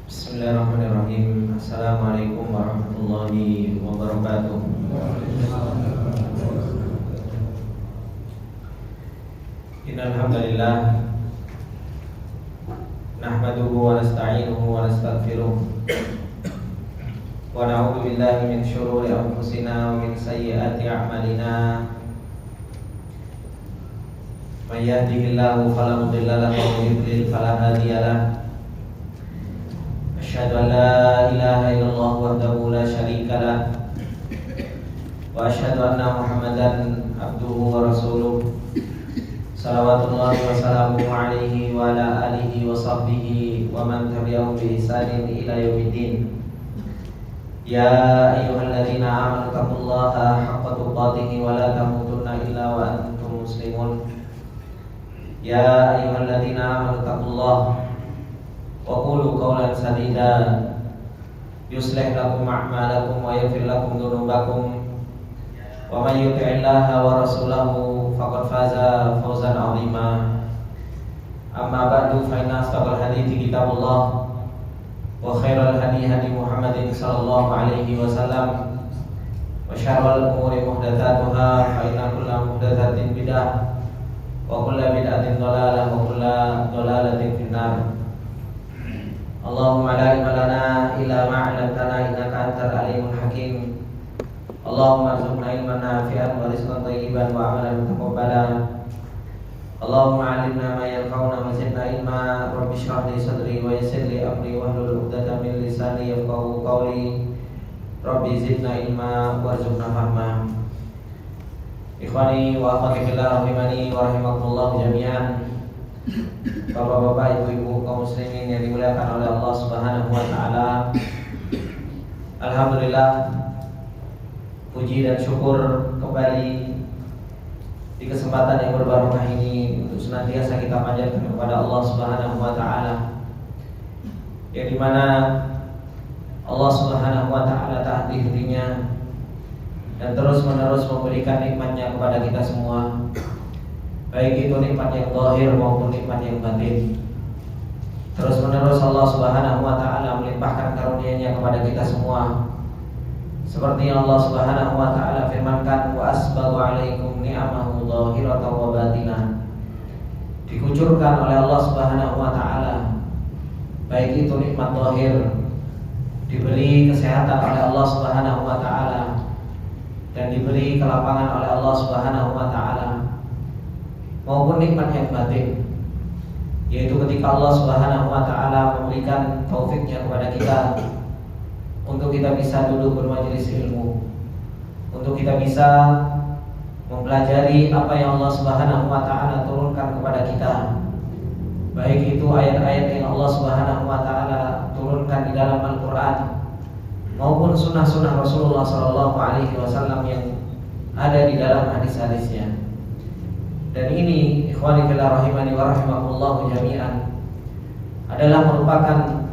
Bismillahirrahmanirrahim. Assalamualaikum warahmatullahi wabarakatuh. Innal hamdalillah nahmaduhu wa nasta'inuhu wa nastaghfiruh wa na'udzu billahi min syururi anfusina wa min sayyiati a'malina. May yahdihillahu fala mudilla lahu wa may yudlil fala hadiya lahu. Asyhadu an la ilaha illallah wahdahu la syarika lah wa asyhadu anna Muhammadan abduhu wa rasuluh. Salawatullahi wa salamuhu alaihi wa ala alihi wa sahbihi wa man tabi'ahum bi ihsanin ila yaumiddin. Ya ayyuhalladzina amanu taqullaha haqqa tuqatih wa la tamutunna illa wa antum muslimun. Ya ayyuhalladzina amanu taqullaha wa qulu qawlan sadida yuslih lakum a'malakum wa yaghfir lakum dhunubakum wa may yuti'illaha wa rasulahu faqad faza fawzan 'azima. Amma ba'du, fa inna asdaqal hadithi kitabullah wa khairal hadi hadi Muhammadin sallallahu alaihi wasallam wa syarrul umuri muhdatsatuha fa inna kulla muhdatsatin bid'ah wa kulla bid'atin dhalalah wa kulla dhalalatin finnar. Allahumma la ilma lana illa ma 'allamtana innaka antal alimul hakim. Allahumma arzuqna ilman nafi'an wa rizqan thayyiban wa 'amalan mutaqabbalan. Allahumma 'allimna ma yanfa'una wa zidna ilma. Rabbi shrah li sadri wa yassir li amri wahlul 'uqdatam min lisani yafqahu qawli. Rabbi zidna ilma warzuqna fahma. Ikhwani wa akhwati fillah rahimani wa rahimakumullah jami'an. Bapak-bapak, ibu-ibu, kaum muslimin yang dimuliakan oleh Allah Subhanahu wa taala. Alhamdulillah, puji dan syukur kembali di kesempatan yang berbarokah ini untuk senantiasa kita panjatkan kepada Allah Subhanahu wa taala. Yang dimana Allah Subhanahu wa taala tak henti-hentinya dan terus-menerus memberikan nikmatnya kepada kita semua, baik itu nikmat yang zahir maupun nikmat yang batin. Terus menerus Allah Subhanahu wa taala melimpahkan karunia-Nya kepada kita semua. Seperti yang Allah Subhanahu wa taala firmankan, wa asbagha 'alaikum ni'amahu zahiratan wa batinah. Dikucurkan oleh Allah Subhanahu wa taala baik itu nikmat zahir, diberi kesehatan oleh Allah Subhanahu wa taala dan diberi kelapangan oleh Allah Subhanahu wa taala, maupun nikmat yang batin, yaitu ketika Allah Subhanahu wa taala memberikan taufiknya kepada kita untuk kita bisa duduk bermajelis ilmu, untuk kita bisa mempelajari apa yang Allah Subhanahu wa taala turunkan kepada kita, baik itu ayat-ayat yang Allah Subhanahu wa taala turunkan di dalam Al-Qur'an maupun sunnah-sunnah Rasulullah sallallahu alaihi wasallam yang ada di dalam hadis-hadisnya. Dan ini ikhwani fillah rahimani wa rahimakumullah jami'an adalah merupakan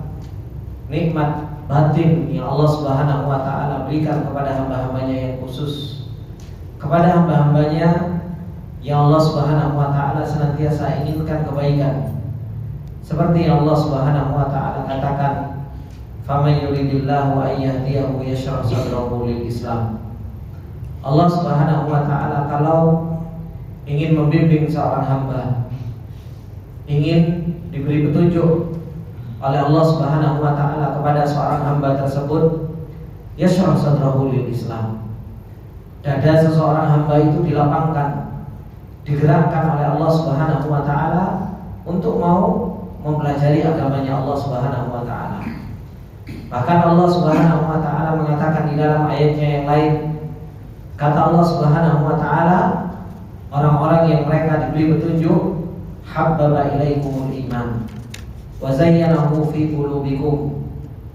nikmat batin yang Allah Subhanahu wa taala berikan kepada hamba-hambanya yang khusus, kepada hamba-hambanya yang Allah Subhanahu wa taala senantiasa inginkan kebaikan. Seperti yang Allah Subhanahu wa taala katakan, "Faman yuridillahu an yahdiyahu yashrah sadrahu lil Islam." Allah Subhanahu wa taala kalau ingin membimbing seorang hamba, ingin diberi petunjuk oleh Allah Subhanahu wa taala kepada seorang hamba tersebut, yashrah sadrahu lil Islam. Dada seseorang hamba itu dilapangkan, digerakkan oleh Allah Subhanahu wa taala untuk mau mempelajari agamanya Allah Subhanahu wa taala. Bahkan Allah Subhanahu wa taala mengatakan di dalam ayatnya yang lain, kata Allah Subhanahu wa taala, orang-orang yang mereka diberi petunjuk, habbaba ilaikumul iman wa zayyanahu fi qulubikum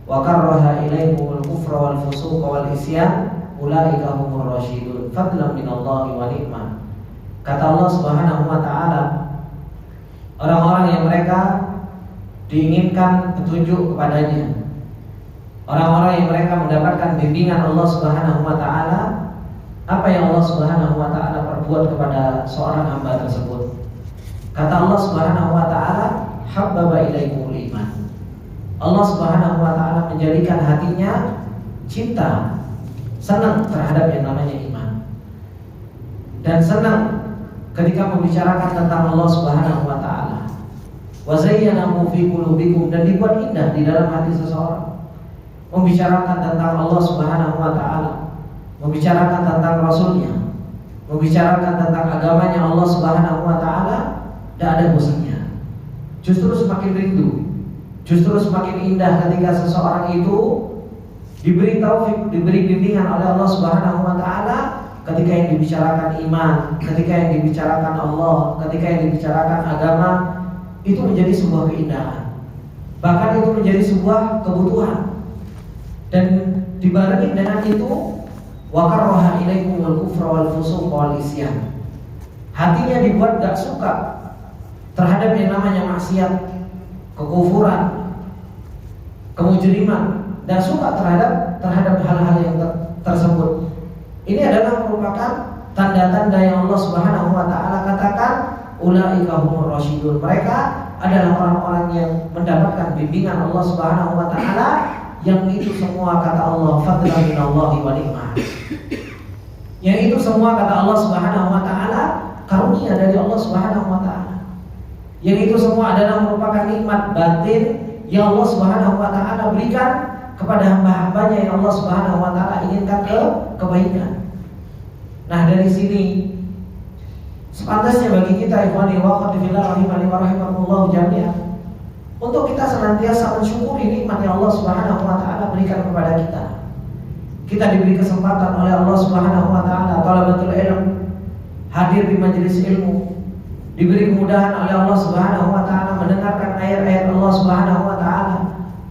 wa karraha ilaikumul kufra wal fusuqa wal isyan ulaika humur rasyidun fadlan minallahi wa ni'mah. Kata Allah Subhanahu wa taala, orang-orang yang mereka diinginkan petunjuk kepadanya, orang-orang yang mereka mendapatkan bimbingan Allah Subhanahu wa taala, apa yang Allah Subhanahu wa taala perbuat kepada seorang hamba tersebut. Kata Allah Subhanahu wa taala, habbaba ilaikumul iman. Allah Subhanahu wa taala menjadikan hatinya cinta, senang terhadap yang namanya iman. Dan senang ketika membicarakan tentang Allah Subhanahu wa taala. Wa zayyanahu fi qulubikum, dan dibuat indah di dalam hati seseorang. Membicarakan tentang Allah Subhanahu wa taala, membicarakan tentang Rasulnya, membicarakan tentang agamanya Allah Subhanahu wa taala, tidak ada bosannya. Justru semakin rindu, justru semakin indah ketika seseorang itu diberi taufik, diberi bimbingan oleh Allah Subhanahu wa taala ketika yang dibicarakan iman, ketika yang dibicarakan Allah, ketika yang dibicarakan agama, itu menjadi sebuah keindahan. Bahkan itu menjadi sebuah kebutuhan. Dan dibarengi dengan itu, wa karraha ilaikumul kufra wal fusuq wal isyan. Hatinya dibuat gak suka terhadap yang namanya maksiat, kekufuran, kemujriman, dan suka terhadap hal-hal yang tersebut. Ini adalah merupakan tanda-tanda yang Allah Subhanahu wa taala katakan ulaika humur rasyidun. Mereka adalah orang-orang yang mendapatkan bimbingan Allah Subhanahu wa taala, yang itu semua kata Allah fadlan minallahi wa ni'mah. Yang itu semua kata Allah Subhanahu wa taala karunia dari Allah Subhanahu wa taala. Yang itu semua adalah merupakan nikmat batin yang Allah Subhanahu wa taala berikan kepada hamba-hambanya yang Allah Subhanahu wa taala inginkan kebaikan. Nah, dari sini sepantasnya bagi kita ikhwani wa akhwati fillah rahimani wa rahimakumullah jami'an, untuk kita senantiasa mensyukuri nikmat yang Allah Subhanahu wa taala berikan kepada kita. Kita diberi kesempatan oleh Allah Subhanahu wa taala thalabatul ilm, hadir di majelis ilmu, diberi kemudahan oleh Allah Subhanahu wa taala mendengarkan ayat-ayat Allah Subhanahu wa taala,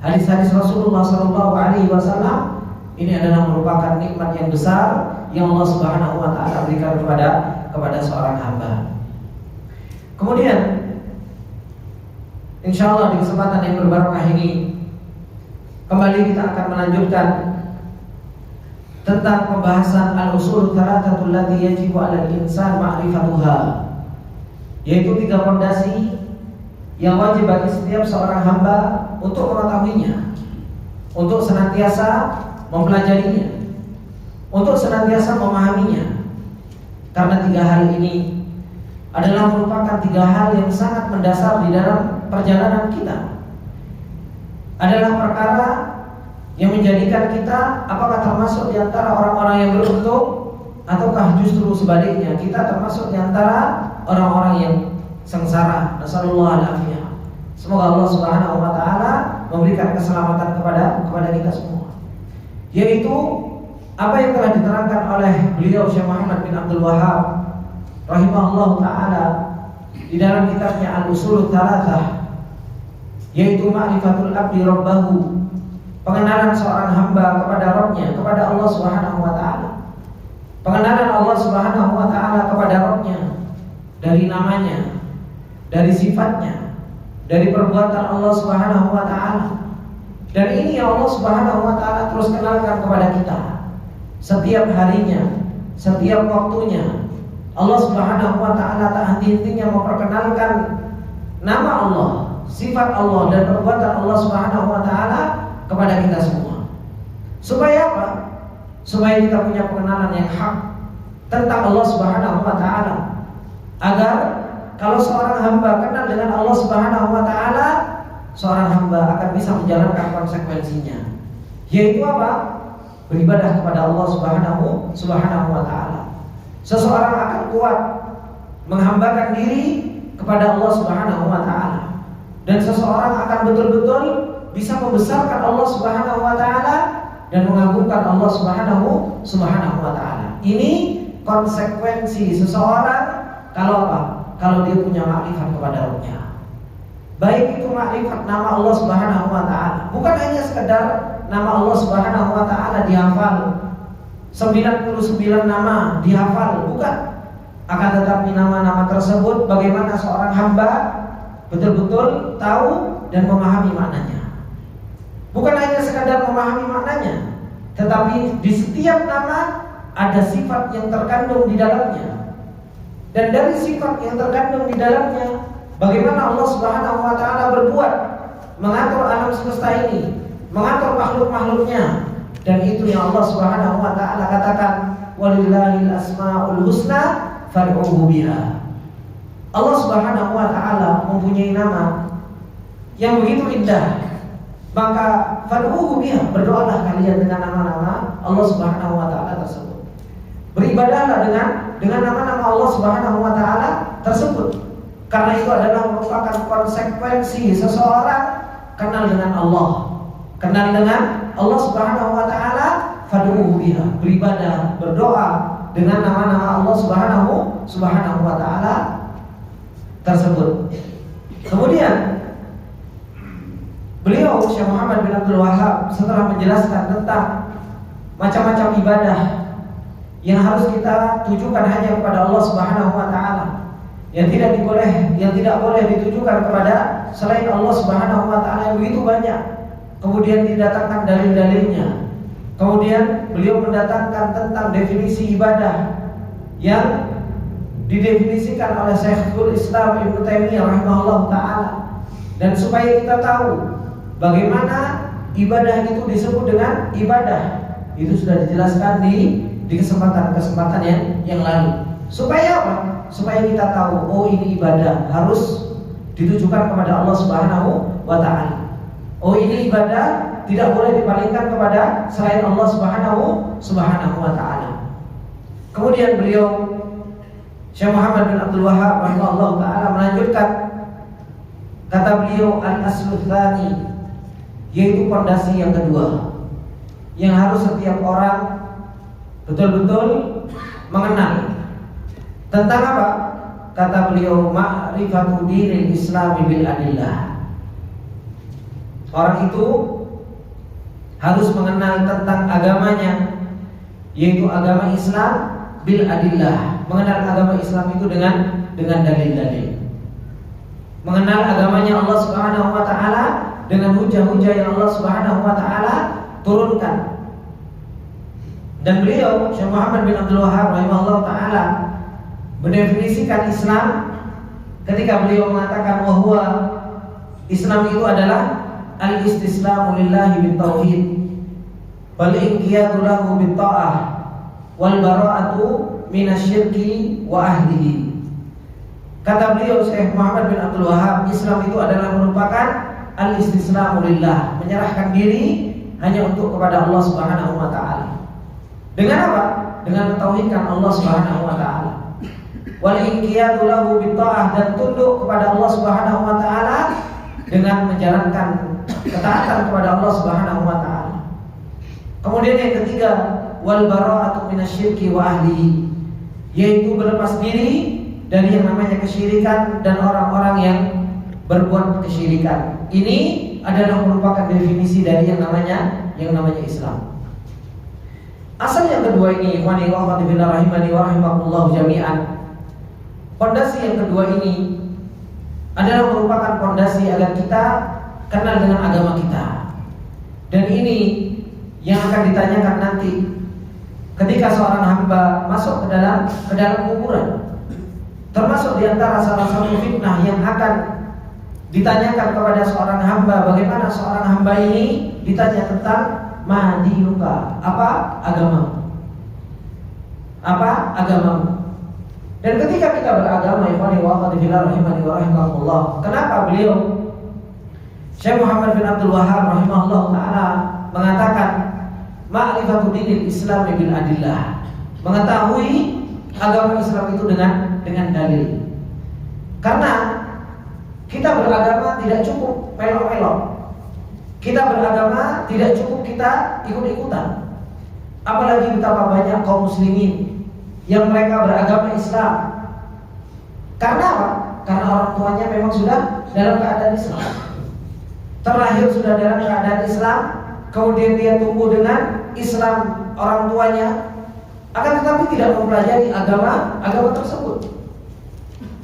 hadis-hadis Rasulullah sallallahu alaihi wasallam. Ini adalah merupakan nikmat yang besar yang Allah Subhanahu wa taala berikan kepada seorang hamba. Kemudian insyaallah di kesempatan yang berbarakah ini kembali kita akan melanjutkan tentang pembahasan al-usul thalathatul lati yajibu 'alal insan ma'rifatuha, yaitu 3 fondasi yang wajib bagi setiap seorang hamba untuk mengetahuinya, untuk senantiasa mempelajarinya, untuk senantiasa memahaminya. Karena 3 hal ini adalah merupakan 3 hal yang sangat mendasar di dalam perjalanan kita. Adalah perkara yang menjadikan kita apakah termasuk di antara orang-orang yang beruntung, ataukah justru sebaliknya kita termasuk di antara orang-orang yang sengsara. Nasallallahu alaihi. Semoga Allah Subhanahu wa taala memberikan keselamatan kepada kita semua. Yaitu apa yang telah diterangkan oleh beliau Syekh Muhammad bin Abdul Wahhab rahimahullah taala di dalam kitabnya Al-Usul Tsalatsah, yaitu ma'rifatul abdi rabbahu, pengenalan seorang hamba kepada Rabbnya, kepada Allah Subhanahu wa taala. Pengenalan Allah Subhanahu wa taala kepada Rabbnya dari namanya, dari sifatnya, dari perbuatan Allah Subhanahu wa taala. Dan ini yang Allah Subhanahu wa taala terus kenalkan kepada kita. Setiap harinya, setiap waktunya, Allah Subhanahu wa taala tak henti-hentinya memperkenalkan nama Allah, sifat Allah dan perbuatan Allah Subhanahu wa taala kepada kita semua. Supaya apa? Supaya kita punya pengenalan yang hak tentang Allah Subhanahu wa taala. Agar kalau seorang hamba kenal dengan Allah Subhanahu wa taala, seorang hamba akan bisa menjalankan konsekuensinya. Yaitu apa? Beribadah kepada Allah Subhanahu wa taala. Seseorang akan kuat menghambakan diri kepada Allah Subhanahu wa taala, dan seseorang akan betul-betul bisa membesarkan Allah Subhanahu wa taala dan mengagungkan Allah Subhanahu wa taala. Ini konsekuensi seseorang kalau apa? Kalau dia punya makrifat kepada Rabbnya. Baik itu makrifat nama Allah Subhanahu wa taala, bukan hanya sekedar nama Allah Subhanahu wa taala dihafal, 99 nama dihafal, bukan. Akan tetapi nama-nama tersebut bagaimana seorang hamba betul-betul tahu dan memahami maknanya. Bukan hanya sekadar memahami maknanya, tetapi di setiap nama ada sifat yang terkandung di dalamnya. Dan dari sifat yang terkandung di dalamnya, bagaimana Allah Subhanahu wa taala berbuat mengatur alam semesta ini, mengatur makhluk-makhluknya. Dan itu yang Allah Subhanahu wa taala katakan, walillahil asmaul husna fad'uhu biha. Allah Subhanahu wa taala mempunyai nama yang begitu indah, maka fad'uhu biha, berdoalah kalian dengan nama-nama Allah Subhanahu wa taala tersebut. Beribadahlah dengan nama-nama Allah Subhanahu wa taala tersebut. Karena itu adalah merupakan konsekuensi seseorang kenal dengan Allah. Kenal dengan Allah Subhanahu wa taala, fad'uhu biha, beribadah, berdoa dengan nama-nama Allah Subhanahu wa taala tersebut. Kemudian beliau Syekh Muhammad bin Abdul Wahhab setelah menjelaskan tentang macam-macam ibadah yang harus kita tujukan hanya kepada Allah Subhanahu wa taala, yang tidak boleh ditujukan kepada selain Allah Subhanahu wa taala yang begitu banyak. Kemudian didatangkan dalil-dalilnya. Kemudian beliau mendatangkan tentang definisi ibadah yang didefinisikan oleh Syekhul Islam Ibnu Taimiyah rahimahullah taala. Dan supaya kita tahu bagaimana ibadah itu disebut dengan ibadah, itu sudah dijelaskan di kesempatan-kesempatan yang lalu. Supaya apa? Supaya kita tahu, oh ini ibadah harus ditujukan kepada Allah Subhanahu wa taala. Oh ini ibadah tidak boleh dipalingkan kepada selain Allah Subhanahu wa taala. Kemudian beliau Syekh Muhammad bin Abdul Wahhab rahimahullah taala melanjutkan, kata beliau, al-aslu tsani, yaitu pondasi yang kedua yang harus setiap orang betul-betul mengenal. Tentang apa? Kata beliau, ma'rifatu dinil Islami bil adillah. Orang itu harus mengenal tentang agamanya, yaitu agama Islam bil adillah. Mengenal agama Islam itu dengan dalil-dalil. Mengenal agamanya Allah Subhanahu wa taala dengan hujah-hujah yang Allah Subhanahu wa taala turunkan. Dan beliau Syekh Muhammad bin Abdul Wahhab rahimahullah taala mendefinisikan Islam ketika beliau mengatakan bahwa Islam itu adalah al-istislamu lillahi bitauhid wal inqiyadu lahu bitta'ah wal bara'atu minasyirki wa ahlihi. Kata beliau Syekh Muhammad bin Abdul Wahhab, Islam itu adalah merupakan al-istislamu lillah, menyerahkan diri hanya untuk kepada Allah Subhanahu wa taala. Dengan apa? Dengan mentauhidkan Allah Subhanahu wa taala. Wal inqiyadu lahu bitta'ah, dan tunduk kepada Allah Subhanahu wa taala dengan menjalankan ketaatan kepada Allah Subhanahu wa taala. Kemudian yang ketiga, wal bara'atu minasyirki wa ahlihi, yaitu berlepas diri dari yang namanya kesyirikan dan orang-orang yang berbuat kesyirikan. Ini adalah merupakan definisi dari yang namanya Islam. Asal yang kedua ini, ikhwani wa akhwati fillah rahimani wa rahimakumullah jami'an. Pondasi yang kedua ini adalah merupakan pondasi agar kita kenal dengan agama kita. Dan ini yang akan ditanyakan nanti ketika seorang hamba masuk ke dalam kuburan. Termasuk diantara salah satu fitnah yang akan ditanyakan kepada seorang hamba, bagaimana seorang hamba ini ditanya tentang madinuka, apa agamamu? Apa agamamu? Dan ketika kita beragama, ikhwani wa akhwati fillah rahimani wa rahimakumullah, kenapa beliau Syekh Muhammad bin Abdul Wahhab rahimahullah taala mengatakan ma'rifatu dinil Islam bil adillah, mengetahui agama Islam itu dengan dalil. Karena kita beragama tidak cukup melok-melok. Kita beragama tidak cukup kita ikut-ikutan. Apalagi betapa banyak kaum muslimin yang mereka beragama Islam. Karena apa? Karena orang tuanya memang sudah dalam keadaan Islam, terlahir sudah dalam keadaan Islam, kemudian dia tumbuh dengan Islam orang tuanya, akan tetapi tidak mempelajari agama tersebut.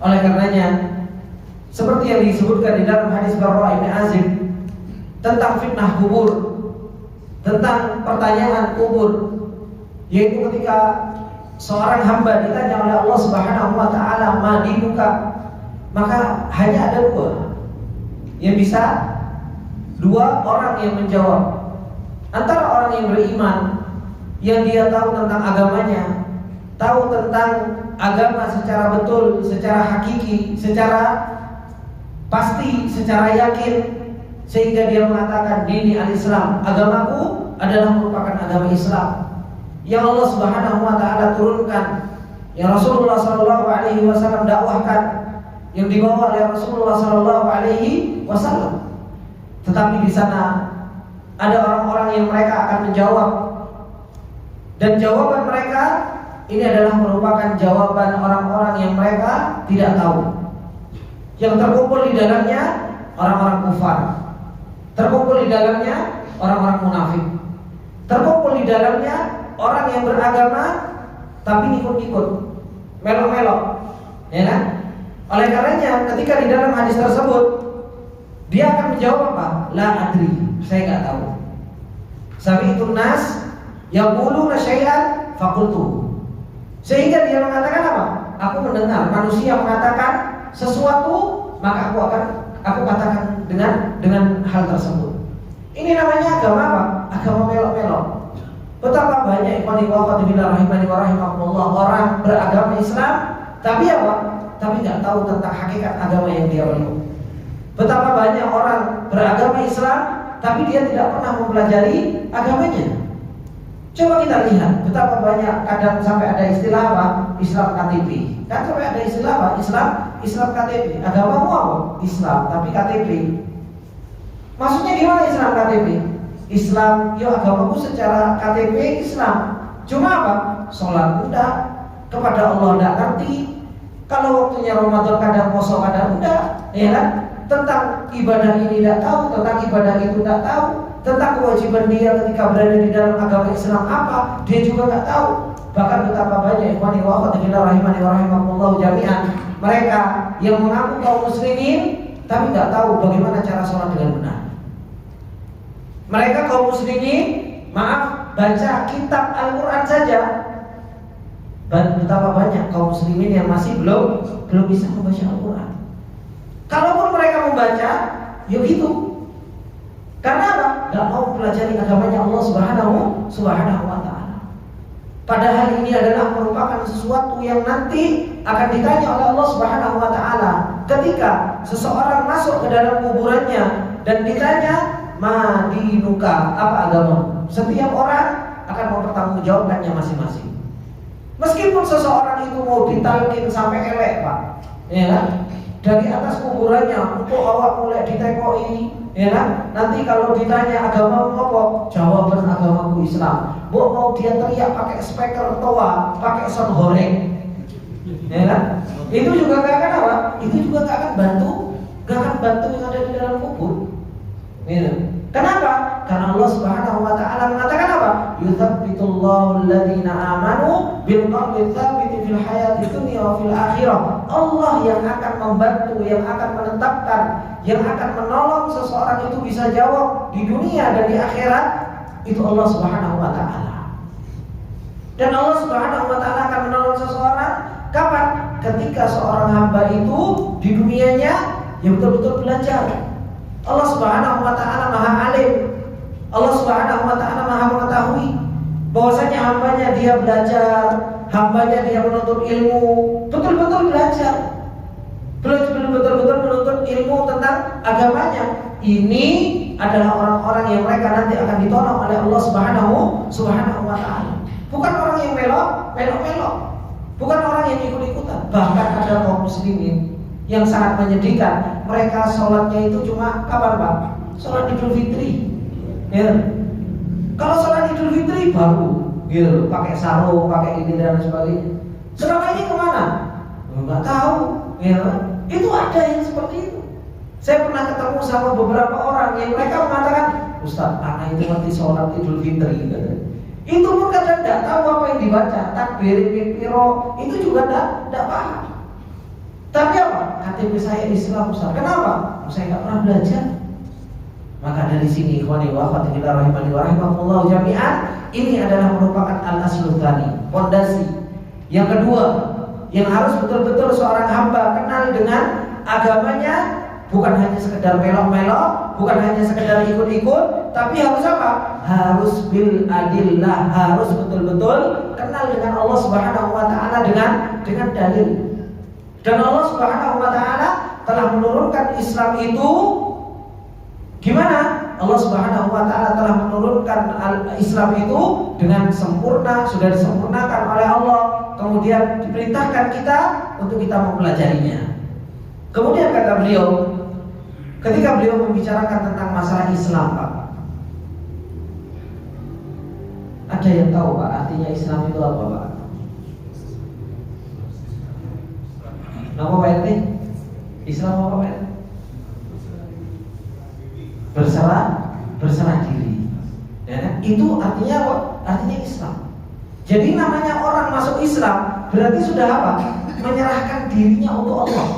Oleh karenanya, seperti yang disebutkan di dalam hadis Barra bin Azib tentang fitnah kubur, tentang pertanyaan kubur, yaitu ketika seorang hamba ditanya oleh Allah Subhanahu wa taala madinuka, maka hanya ada dua yang bisa Dua orang yang menjawab. Antara orang yang beriman, yang dia tahu tentang agamanya, tahu tentang agama secara betul, secara hakiki, secara pasti, secara yakin, sehingga dia mengatakan dini al-Islam, agamaku adalah merupakan agama Islam yang Allah Subhanahu wa taala turunkan, yang Rasulullah sallallahu alaihi wasallam dakwahkan, yang dibawa oleh Rasulullah sallallahu alaihi wasallam. Tetapi di sana ada orang-orang yang mereka akan menjawab, dan jawaban mereka ini adalah merupakan jawaban orang-orang yang mereka tidak tahu. Yang terkumpul di dalamnya orang-orang kufar, terkumpul di dalamnya orang-orang munafik, terkumpul di dalamnya orang yang beragama tapi ikut-ikut, melok-melok, ya kan? Oleh karenanya ketika di dalam hadis tersebut dia akan menjawab apa? La adri, saya nggak tahu. Sami'tun nas yaquluna syai'an faqultu. Sehingga dia mengatakan apa? Aku mendengar manusia mengatakan sesuatu, maka aku katakan dengan hal tersebut. Ini namanya agama apa? Agama melok-melok. Betapa banyak ikhwani wa akhwati fillah rahimani wa rahimakumullah orang beragama Islam, tapi apa? Tapi nggak tahu tentang hakikat agama yang dia peluk. Betapa banyak orang beragama Islam, tapi dia tidak pernah mempelajari agamanya. Coba kita lihat betapa banyak, kadang sampai ada istilah apa? Islam KTP. Kan sampai ada istilah apa? Islam KTP. Agamamu apa? Islam, tapi KTP. Maksudnya gimana Islam KTP? Islam, yo agamaku secara KTP Islam. Cuma apa? Sholat enggak, kepada Allah enggak ngerti. Kalau waktunya Ramadan kadang puasa kadang enggak, ya kan? Tentang ibadah ini tidak tahu, tentang ibadah itu tidak tahu, tentang kewajiban dia ketika berada di dalam agama Islam apa, dia juga nggak tahu. Bahkan betapa banyak ikhwani wa akhwati fillah rahimani wa rahimakumullah jami'an, mereka yang mengaku kaum muslimin tapi nggak tahu bagaimana cara sholat dengan benar. Mereka kaum muslimin, maaf, baca kitab Al-Quran saja. Betapa banyak kaum muslimin yang masih belum bisa membaca Al-Quran. Kalaupun mereka membaca, ya gitu. Karena apa? Gak mau pelajari agamanya Allah Subhanahu wa ta'ala. Padahal ini adalah merupakan sesuatu yang nanti akan ditanya oleh Allah Subhanahu wa ta'ala. Ketika seseorang masuk ke dalam kuburannya dan ditanya, madinuka, apa agama? Setiap orang akan mempertanggungjawabkannya masing-masing. Meskipun seseorang itu mau ditalkin sampai elek, Pak, ya kan? Dari atas kuburannya, untuk awak mulai ditekoi, ya kan? Nanti kalau ditanya agamamu apa? Jawaban agamaku Islam. Mbok mau dia teriak pakai speaker toa, pakai sound horeng, ya kan? Itu juga gak akan apa? Itu juga gak akan bantu yang ada di dalam kubur. Ya. Kenapa? Karena Allah Subhanahu wa ta'ala mengatakan apa? Yutsabbitullahu alladziina aamanu bil qawli tsabiti fil hayati dunya wa fil akhirah. Allah yang akan membantu, yang akan menetapkan, yang akan menolong seseorang itu bisa jawab di dunia dan di akhirat, itu Allah Subhanahu wa ta'ala. Dan Allah Subhanahu wa ta'ala akan menolong seseorang kapan? Ketika seorang hamba itu di dunianya yang betul-betul belajar. Allah Subhanahu wa ta'ala Maha Alim. Allah Subhanahu wa ta'ala Maha mengetahui bahwasanya hambanya dia belajar, hambanya dia menuntut ilmu, betul-betul belajar, betul-betul menuntut ilmu tentang agamanya. Ini adalah orang-orang yang mereka nanti akan ditolong oleh Allah Subhanahu wa ta'ala. Bukan orang yang melok, bukan orang yang ikut-ikutan. Bahkan ada kaum muslimin yang sangat menyedihkan, mereka sholatnya itu cuma kapan, Pak? Sholat Idul Fitri, ya. Kalau sholat Idul Fitri baru, gitu, pakai sarung, pakai ini dan sebagainya. Selama kemana? Nggak tahu, ya. Itu ada yang seperti itu. Saya pernah ketemu sama beberapa orang yang mereka mengatakan, Ustaz, anak itu nanti sholat Idul Fitri, gitu. Itu pun kadang tidak tahu apa yang dibaca, takbir, piro, itu juga tidak paham. Tapi apa? KTP saya Islam, Ustaz. Kenapa? Saya nggak pernah belajar. Maka dari sini, ikhwani wa akhwati fillah rahimani wa rahimakumullah jami'an, ini adalah merupakan al-aslul tsani, fondasi yang kedua yang harus betul-betul seorang hamba kenal dengan agamanya, bukan hanya sekedar melok-melok, bukan hanya sekedar ikut-ikut, tapi harus apa? Harus bil adillah, harus betul-betul kenal dengan Allah Subhanahu wa taala dengan dalil. Dan Allah Subhanahu wa taala telah menurunkan Islam itu gimana? Allah Subhanahu wa taala telah menurunkan Islam itu dengan sempurna, sudah disempurnakan oleh Allah. Kemudian diperintahkan kita untuk kita mempelajarinya. Kemudian kata beliau, ketika beliau membicarakan tentang masalah Islam, Pak, ada yang tahu Pak artinya Islam itu apa, Pak? Nama Pak RT? Islam apa, Pak RT? Berserah diri. Ya, kan? Itu artinya apa? Artinya Islam. Jadi namanya orang masuk Islam berarti sudah apa? Menyerahkan dirinya untuk Allah.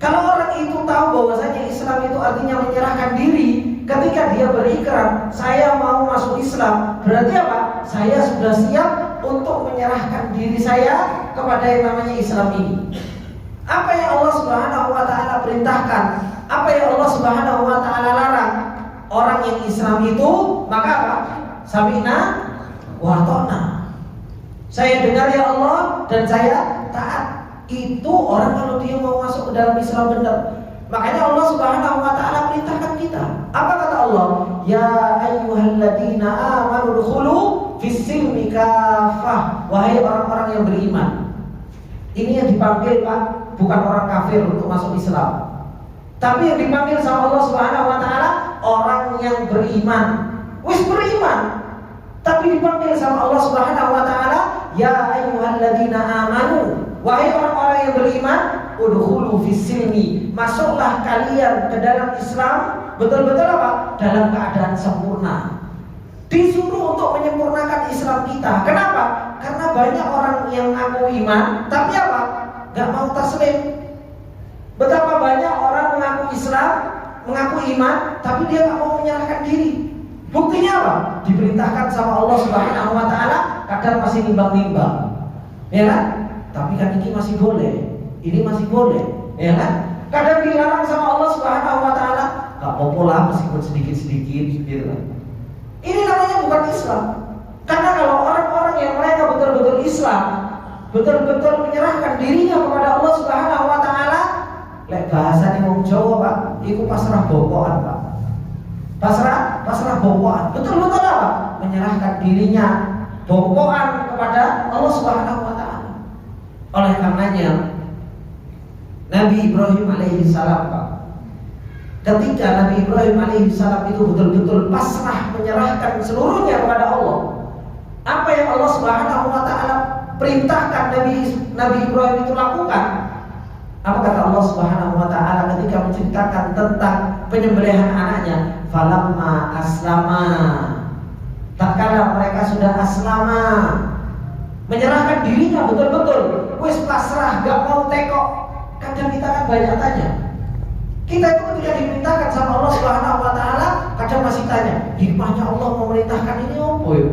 Kalau orang itu tahu bahwasanya Islam itu artinya menyerahkan diri, ketika dia berikrar, saya mau masuk Islam, berarti apa? Saya sudah siap untuk menyerahkan diri saya kepada yang namanya Islam ini. Apa yang Allah Subhanahu wa taala perintahkan, apa yang Allah Subhanahu wa taala larang, orang yang Islam itu maka apa? Sami'na wa ata'na. Saya dengar ya Allah dan saya taat. Itu orang kalau dia mau masuk ke dalam Islam benar. Makanya Allah Subhanahu wa taala perintahkan kita. Apa kata Allah? Ya ayyuhalladzina amanu dkhulu fis-silmi kafah. Wahai orang-orang yang beriman. Ini yang dipanggil Pak, bukan orang kafir untuk masuk Islam. Tapi yang dipanggil sama Allah Subhanahu wa taala orang yang beriman. Wis beriman. Tapi dipanggil sama Allah Subhanahu wa taala, ya ayyuhalladzina amanu. Wahai orang-orang yang beriman, udkhulu fis-silmi. Masuklah kalian ke dalam Islam betul-betul apa? Dalam keadaan sempurna. Disuruh untuk menyempurnakan Islam kita. Kenapa? Karena banyak orang yang ngaku iman, tapi apa? Gak mau taslim. Betapa banyak orang mengaku Islam, mengaku iman, tapi dia gak mau menyerahkan diri. Buktinya apa? Diperintahkan sama Allah Subhanahu wa taala, kadang masih nimbang-nimbang. Ya kan? Tapi kan ini masih boleh. Ini masih boleh, ya kan? Kadang dilarang sama Allah Subhanahu wa taala, gak apa-apa lah meskipun sedikit-sedikit gitu kan. Ini namanya bukan Islam. Karena kalau orang-orang yang mereka betul-betul Islam, betul-betul menyerahkan dirinya kepada Allah Subhanahu wa taala, lek bahasane wong Jawa, Pak, iku pasrah bokokan, Pak. Pasrah bokokan. Betul-betul apa? Menyerahkan dirinya bokokan kepada Allah Subhanahu wa taala. Oleh karenanya Nabi Ibrahim alaihi salam, Pak, ketika Nabi Ibrahim alaihi salam itu betul-betul pasrah menyerahkan seluruhnya kepada Allah, apa yang Allah Subhanahu wa taala perintahkan Nabi Ibrahim itu lakukan. Apa kata Allah Subhanahu wa taala ketika menceritakan tentang penyembelihan anaknya? Falamma aslama. Tatkala mereka sudah aslama, menyerahkan dirinya betul-betul, wis pasrah, gak mau tekok. Kadang kita kan banyak tanya. Kita itu ketika diperintahkan sama Allah Subhanahu wa taala, kadang masih tanya, hikmahnya Allah memerintahkan ini apa ya?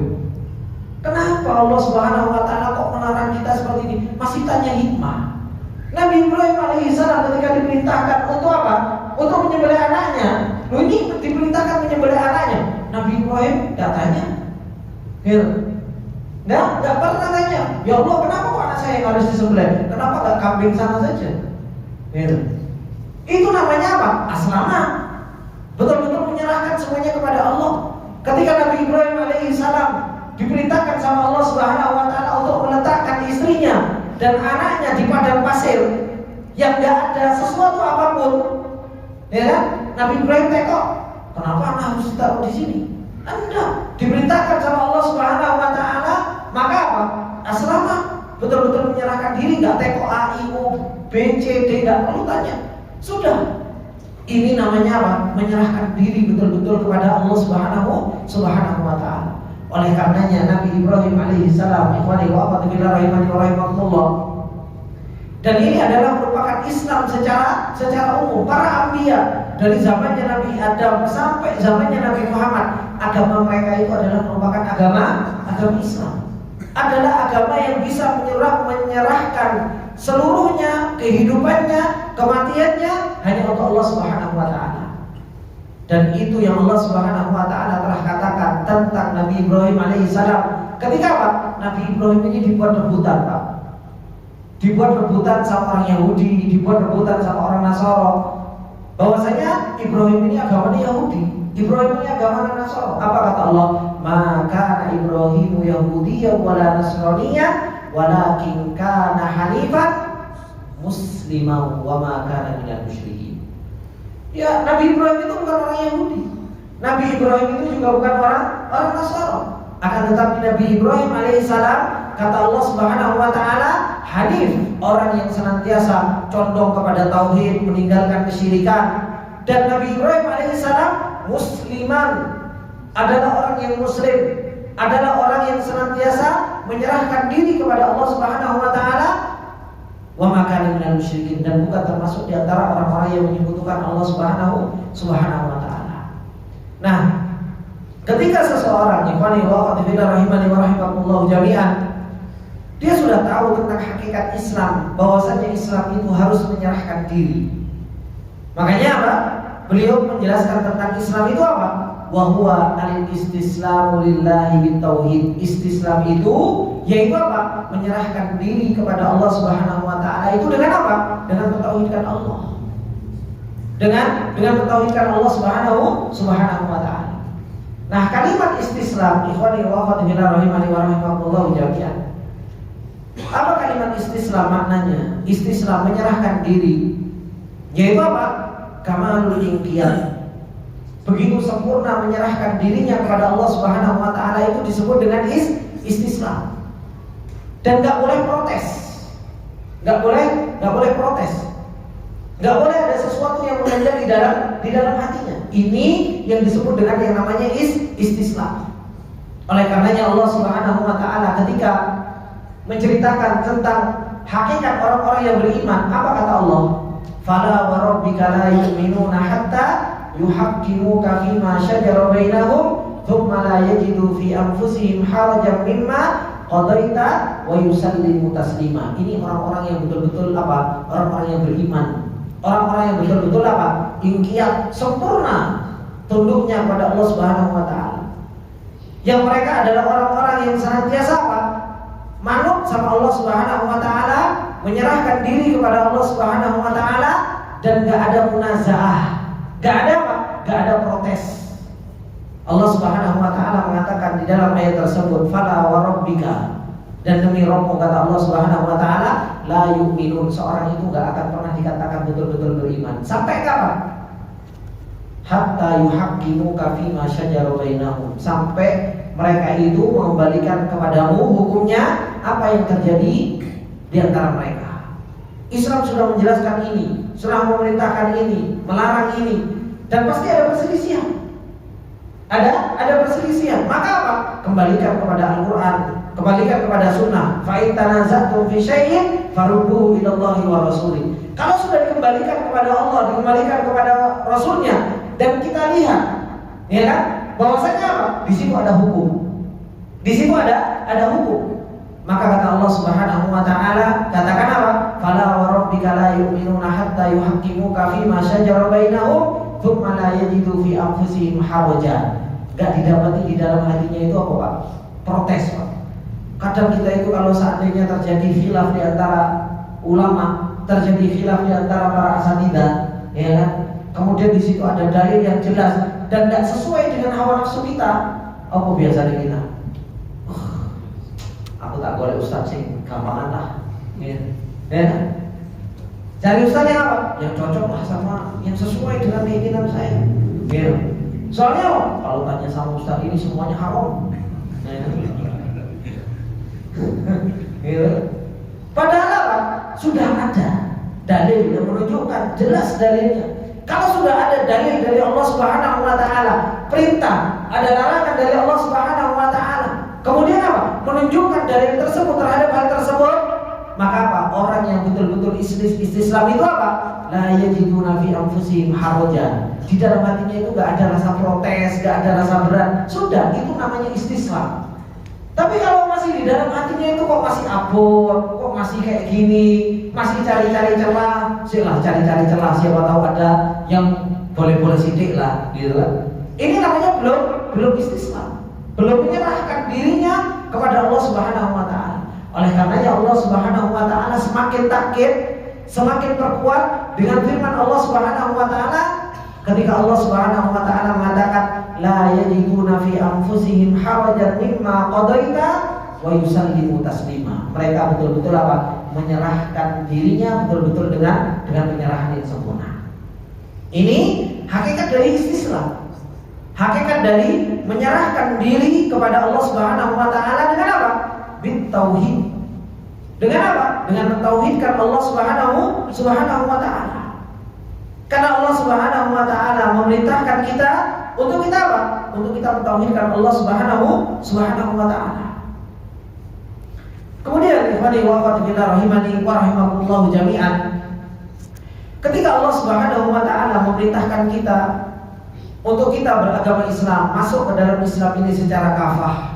Kenapa Allah Subhanahu wa taala kok melarang kita seperti ini? Masih tanya hikmah. Nabi Ibrahim alaihissalam ketika diperintahkan untuk apa? Untuk menyembelih anaknya. Loh, ini diperintahkan menyembelih anaknya. Nabi Ibrahim gak tanya. Gak pernah tanya. Ya Allah, kenapa kok anak saya yang harus disembelih? Kenapa gak kambing sana saja? Itu namanya apa? Aslama. Betul-betul menyerahkan semuanya kepada Allah. Ketika Nabi Ibrahim alaihissalam diperintahkan sama Allah Subhanahu wa taala untuk meletakkan istrinya dan anaknya di padang pasir yang gak ada sesuatu apapun, ya kan? Nabi Ibrahim tekok, kenapa anak harus ditaruh di sini? Anda diperintahkan sama Allah Subhanahu wa taala, maka apa? Aslama, betul-betul menyerahkan diri, gak tekok A, I, U, B, C, D, gak perlu tanya. Sudah. Ini namanya apa? Menyerahkan diri betul-betul kepada Allah Subhanahu wa taala. Oleh karenanya Nabi Ibrahim alaihissalam, ikhwani wa akhwati fillah rahimani wa rahimakumullah. Dan ini adalah merupakan Islam secara umum. Para anbiya dari zamannya Nabi Adam sampai zamannya Nabi Muhammad, agama mereka itu adalah merupakan agama Islam. Adalah agama yang bisa menyerahkan seluruhnya, kehidupannya, kematiannya hanya untuk Allah Subhanahu wa taala. Dan itu yang Allah Subhanahu wa taala telah katakan tentang Nabi Ibrahim alaihissalam. Ketika apa? Nabi Ibrahim ini dibuat rebutan, Pak. Dibuat rebutan sama orang Yahudi, dibuat rebutan sama orang Nasara. Bahwasanya Ibrahim ini agamanya Yahudi, Ibrahim ini agama Nasara. Apa kata Allah? Maka Ibrahim Yahudiyya wala Nasraniyya walakin kana hanifan musliman wa ma kana minal musyrikin. Ya, Nabi Ibrahim itu bukan orang Yahudi. Nabi Ibrahim itu juga bukan orang Nasara. Akan tetapi Nabi Ibrahim alaihissalam, kata Allah Subhanahu wa taala, hanif, orang yang senantiasa condong kepada tauhid, meninggalkan kesyirikan. Dan Nabi Ibrahim alaihissalam musliman, adalah orang yang muslim, adalah orang yang senantiasa menyerahkan diri kepada Allah Subhanahu wa taala, wa ma kana minal musyrikin, dan bukan termasuk di antara orang-orang yang menyekutukan Allah Subhanahu wa taala. Nah, ketika seseorang ikhwani wa akhwati fillah rahimani wa rahimakumullah jami'an, dia sudah tahu tentang hakikat Islam, bahwasanya Islam itu harus menyerahkan diri. Makanya apa? Beliau menjelaskan tentang Islam itu apa? Wa huwa al-istislamu lillahi bitauhid. Istislam itu yaitu apa? Menyerahkan diri kepada Allah Subhanahu wa taala. Itu dengan apa? Dengan mentauhidkan Allah. Dengan mentauhidkan Allah Subhanahu wa taala. Nah, kalimat istislam ikhwani wa akhwati fillah rahimani wa rahimakumullah jami'an. Apa kalimat istislam maknanya? Istislam menyerahkan diri. Yaitu apa? Kamalul inqiyad. Begitu sempurna menyerahkan dirinya kepada Allah Subhanahu wa taala, itu disebut dengan istislam. Dan enggak boleh protes. Enggak boleh protes. Enggak boleh ada sesuatu yang mengendap di dalam hatinya. Ini yang disebut dengan yang namanya istislam. Oleh karenanya Allah Subhanahu wa taala ketika menceritakan tentang hakikat orang-orang yang beriman, apa kata Allah? Fala wa rabbika la yu'minuna hatta yuhaqqimuka fima shajara bainahum thumma la yajidu fi anfusihim harajan mimma qadaita wa yusallimu taslima. Ini orang-orang yang betul-betul apa? Orang-orang yang beriman. Orang-orang yang betul-betul apa? Inqiyad, sempurna tunduknya pada Allah Subhanahu wa taala. Yang mereka adalah orang-orang yang senantiasa apa? Manut sama Allah Subhanahu wa taala, menyerahkan diri kepada Allah Subhanahu wa taala, dan enggak ada munazaah. Enggak ada apa? Enggak ada protes. Allah Subhanahu wa taala mengatakan di dalam ayat tersebut, fala wa rabbika, dan demi Rabbmu, kata Allah Subhanahu wa taala, la yu'minun, seorang itu enggak akan pernah dikatakan betul-betul beriman. Sampai kapan? Hatta yuhaqqimuka fima syajara bainahum, sampai mereka itu mengembalikan kepadamu hukumnya apa yang terjadi di antara mereka. Islam sudah menjelaskan ini, sudah memerintahkan ini, melarang ini, dan pasti ada perselisihan. Ada perselisihan. Maka apa? Kembalikan kepada Al-Quran, kembalikan kepada Sunnah. Fa in tanaza'tum fi syai'in farudduhu ila Allahi wa rasulih. Kalau sudah dikembalikan kepada Allah, dikembalikan kepada Rasulnya, dan kita lihat, ya kan, bahwasanya apa? Di situ ada hukum. Di situ ada hukum. Maka kata Allah Subhanahu wa taala, katakan apa? Fala wa rabbika la yu'minuna hatta yuhaqqimuka fima shajara bainahum thumma la yajidu fi anfusihim haraja. Enggak didapati di dalam hatinya itu apa, Pak? Protes, Pak. Kadang kita itu kalau seandainya terjadi khilaf di antara ulama, terjadi khilaf di antara para asatidzah, ya kan? Kemudian di situ ada dalil yang jelas dan tidak sesuai dengan hawa nafsu kita, apa biasanya kita? Aku tak boleh ustaz sih, gampangan lah, ya. Cari ustaz yang apa? Yang cocok lah sama, yang sesuai dengan keinginan saya, ya. Soalnya apa? Kalau tanya sama ustaz ini semuanya haram, ya. Padahal apa? Sudah ada dalil yang menunjukkan jelas dalilnya. Kalau sudah ada dalil dari Allah Subhanahu wa taala, perintah, ada larangan dari Allah Subhanahu wa taala, kemudian apa? Menunjukkan dalil tersebut terhadap hal tersebut, maka apa? Orang yang betul-betul istislam itu apa? La yajiduna fi anfusihim harajan. Di dalam hatinya itu enggak ada rasa protes, enggak ada rasa berat. Sudah, itu namanya istislam. Tapi kalau masih di dalam hatinya itu kok masih abot, kok masih kayak gini, masih cari-cari celah, siapa tahu ada yang boleh-boleh sidik lah, gitu kan. Ini namanya belum istislam, belum menyerahkan dirinya kepada Allah Subhanahu wa taala. Oleh karenanya Allah Subhanahu wa taala semakin takkid, semakin perkuat dengan firman Allah Subhanahu wa taala ketika Allah Subhanahu wa taala mengatakan la yajiduna fi anfusihim harajan mimma qadaita wa yusallimu taslima. Mereka betul-betul apa? Menyerahkan dirinya betul-betul dengan penyerahan yang sempurna. Ini hakikat dari istislam. Hakikat dari menyerahkan diri kepada Allah Subhanahu wa taala dengan apa? Bitauhid. Dengan apa? Dengan mentauhidkan Allah Subhanahu wa taala. Karena Allah Subhanahu wa taala memerintahkan kita untuk kita apa? Untuk kita mentauhidkan Allah Subhanahu wa taala. Kemudian ikhwani wa akhwati fillah rahimani wa rahimakumullah jami'an. Ketika Allah Subhanahu wa taala memerintahkan kita untuk kita beragama Islam, masuk ke dalam Islam ini secara kafah.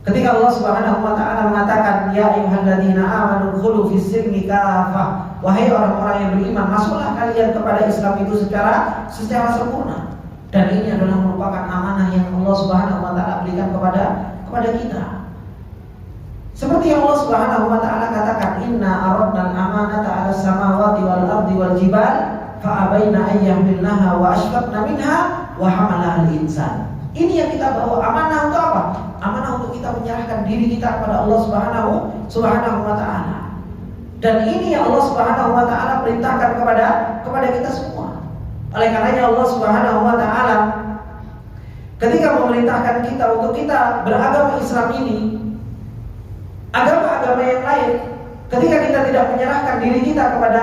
Ketika Allah Subhanahu wa taala mengatakan ya ayyuhalladzina amanu dkhulu fis silmi kafah, wahai orang-orang yang beriman, masuklah kalian kepada Islam itu secara sempurna. Dan ini adalah merupakan amanah yang Allah Subhanahu wa taala berikan kepada kita. Seperti yang Allah Subhanahu wa taala katakan, inna aradna al-amanata 'alas samawati wal ardi wal jibal fa abaina an yahmilnaha wa ashfaqna minha wa hamalaha al-insan. Ini yang kita bawa, amanah untuk apa? Amanah untuk kita menyerahkan diri kita kepada Allah Subhanahu wa taala. Dan ini yang Allah Subhanahu wa taala perintahkan kepada kita semua. Oleh karenanya Allah Subhanahu wa taala ketika memerintahkan kita untuk kita beragama Islam ini, agama-agama yang lain, ketika kita tidak menyerahkan diri kita kepada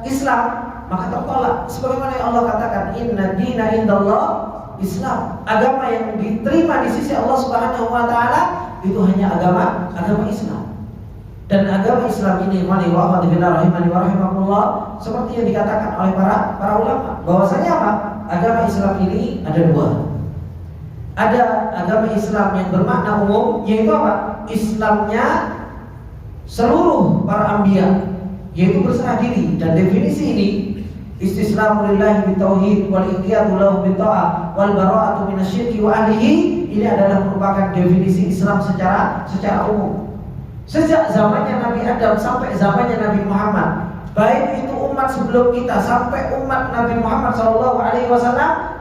Islam, maka tertolak. Sebagaimana yang Allah katakan, inna dina indallah Islam. Agama yang diterima di sisi Allah Subhanahu wa taala itu hanya agama Islam. Dan agama Islam ini wa akhwati fillah rahimani wa rahimakumullah, seperti yang dikatakan oleh para ulama, bahwasanya apa? Agama Islam ini ada dua. Ada agama Islam yang bermakna umum, yaitu apa? Islamnya seluruh para anbiya, yaitu berserah diri. Dan definisi ini, istislamu lillahi bitauhid wal inqiyadu lahu bitta'ah wal bara'atu minasyirki wa ahlihi. Ini adalah merupakan definisi Islam secara umum. Sejak zamannya Nabi Adam sampai zamannya Nabi Muhammad, baik itu umat sebelum kita sampai umat Nabi Muhammad SAW,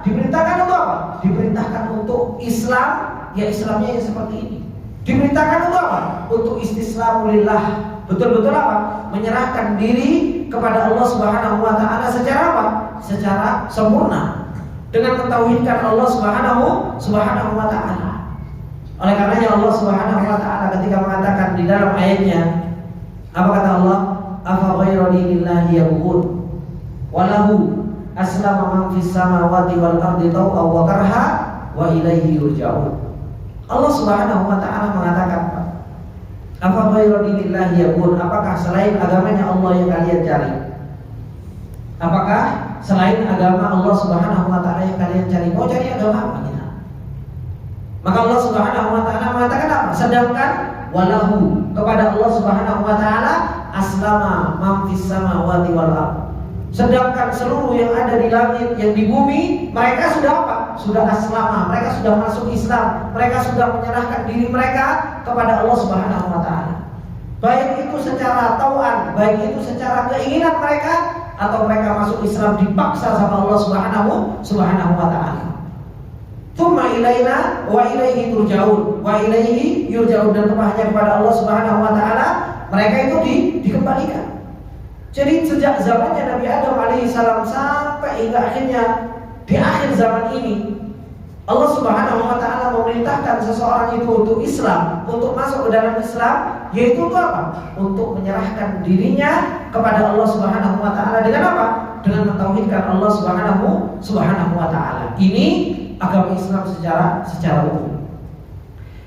diperintahkan untuk apa? Diperintahkan untuk Islam, ya Islamnya yang seperti ini. Diperintahkan untuk apa? Untuk istislamulillah, betul-betul apa? Menyerahkan diri kepada Allah Subhanahu wa taala secara apa? Secara sempurna, dengan mentauhidkan Allah Subhanahu wa taala. Oleh karenanya Allah Subhanahu wa taala ketika mengatakan di dalam ayatnya, apa kata Allah? Afa ghayra dinillahi yabghun wa lahu aslama man fis samawati wal ardi taw'an wa karha wa ilaihi yurja'un. Allah Subhanahu wa taala mengatakan, apa ghayra dinillahi yabghun? Apakah selain agamanya Allah yang kalian cari? Apakah selain agama Allah Subhanahu wa taala yang kalian cari? Mau cari agama apa kita? Maka Allah Subhanahu wa taala mengatakan apa? Sedangkan walahu, kepada Allah Subhanahu wa taala aslama man fis samawati wal ardh. Sedangkan seluruh yang ada di langit, yang di bumi, mereka sudah apa? Sudah aslama, mereka sudah masuk Islam, mereka sudah menyerahkan diri mereka kepada Allah Subhanahu wa taala. Baik itu secara tauan, baik itu secara keinginan mereka, atau mereka masuk Islam dipaksa sama Allah Subhanahu wa taala. Tsumma ilaina wa ilaihi turja'un, wa ilaihi yurja'un, dan hanya kepada Allah Subhanahu wa taala mereka itu dikembalikan. Jadi sejak zamannya Nabi Adam alaihissalam sampai hingga akhirnya di akhir zaman ini, Allah Subhanahu wa taala memerintahkan seseorang itu untuk Islam, untuk masuk ke dalam Islam, yaitu untuk apa? Untuk menyerahkan dirinya kepada Allah Subhanahu wa taala dengan apa? Dengan mentauhidkan Allah Subhanahu wa taala. Ini agama Islam secara umum.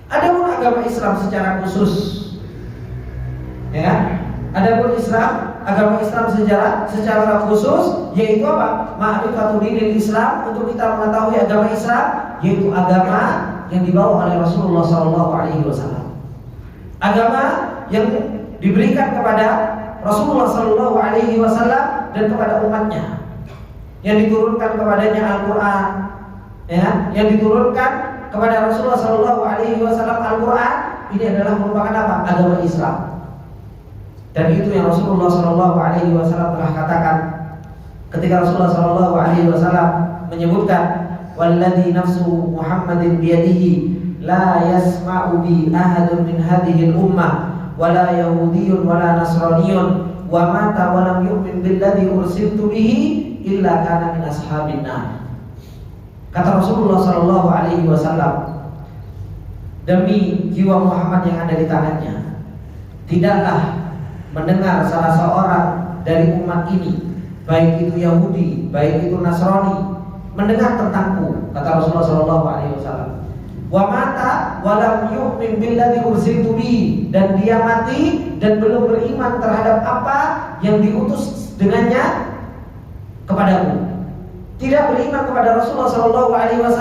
Adapun agama Islam secara khusus, ya kan? Adapun agama Islam secara khusus, yaitu apa? Ma'rifatul dinil Islam, untuk kita mengetahui agama Islam, yaitu agama yang dibawa oleh Rasulullah SAW. Agama yang diberikan kepada Rasulullah SAW dan kepada umatnya. yang diturunkan kepadanya Al-Quran, ya, yang diturunkan kepada Rasulullah SAW Al-Quran, ini adalah merupakan apa? Agama Islam. Dan itu yang Rasulullah SAW telah katakan ketika Rasulullah SAW menyebutkan, "Walladzi nafsu Muhammadin biyadihi la yasma'u bi ahadun min hadhihi al-ummah wala yahudiyyun wala nasraniyyun wa mata wa lam yu'min billadzi ursiltu bihi illa kana min ashabin nar." Kata Rasulullah SAW, demi jiwa Muhammad yang ada di tangannya, tidaklah mendengar salah seorang dari umat ini, baik itu Yahudi, baik itu Nasrani, mendengar tentangku, kata Rasulullah SAW. Wa mata wa lam yu'min billadzi ursiltu bihi, dan dia mati dan belum beriman terhadap apa yang diutus dengannya kepadamu. Tidak beriman kepada Rasulullah SAW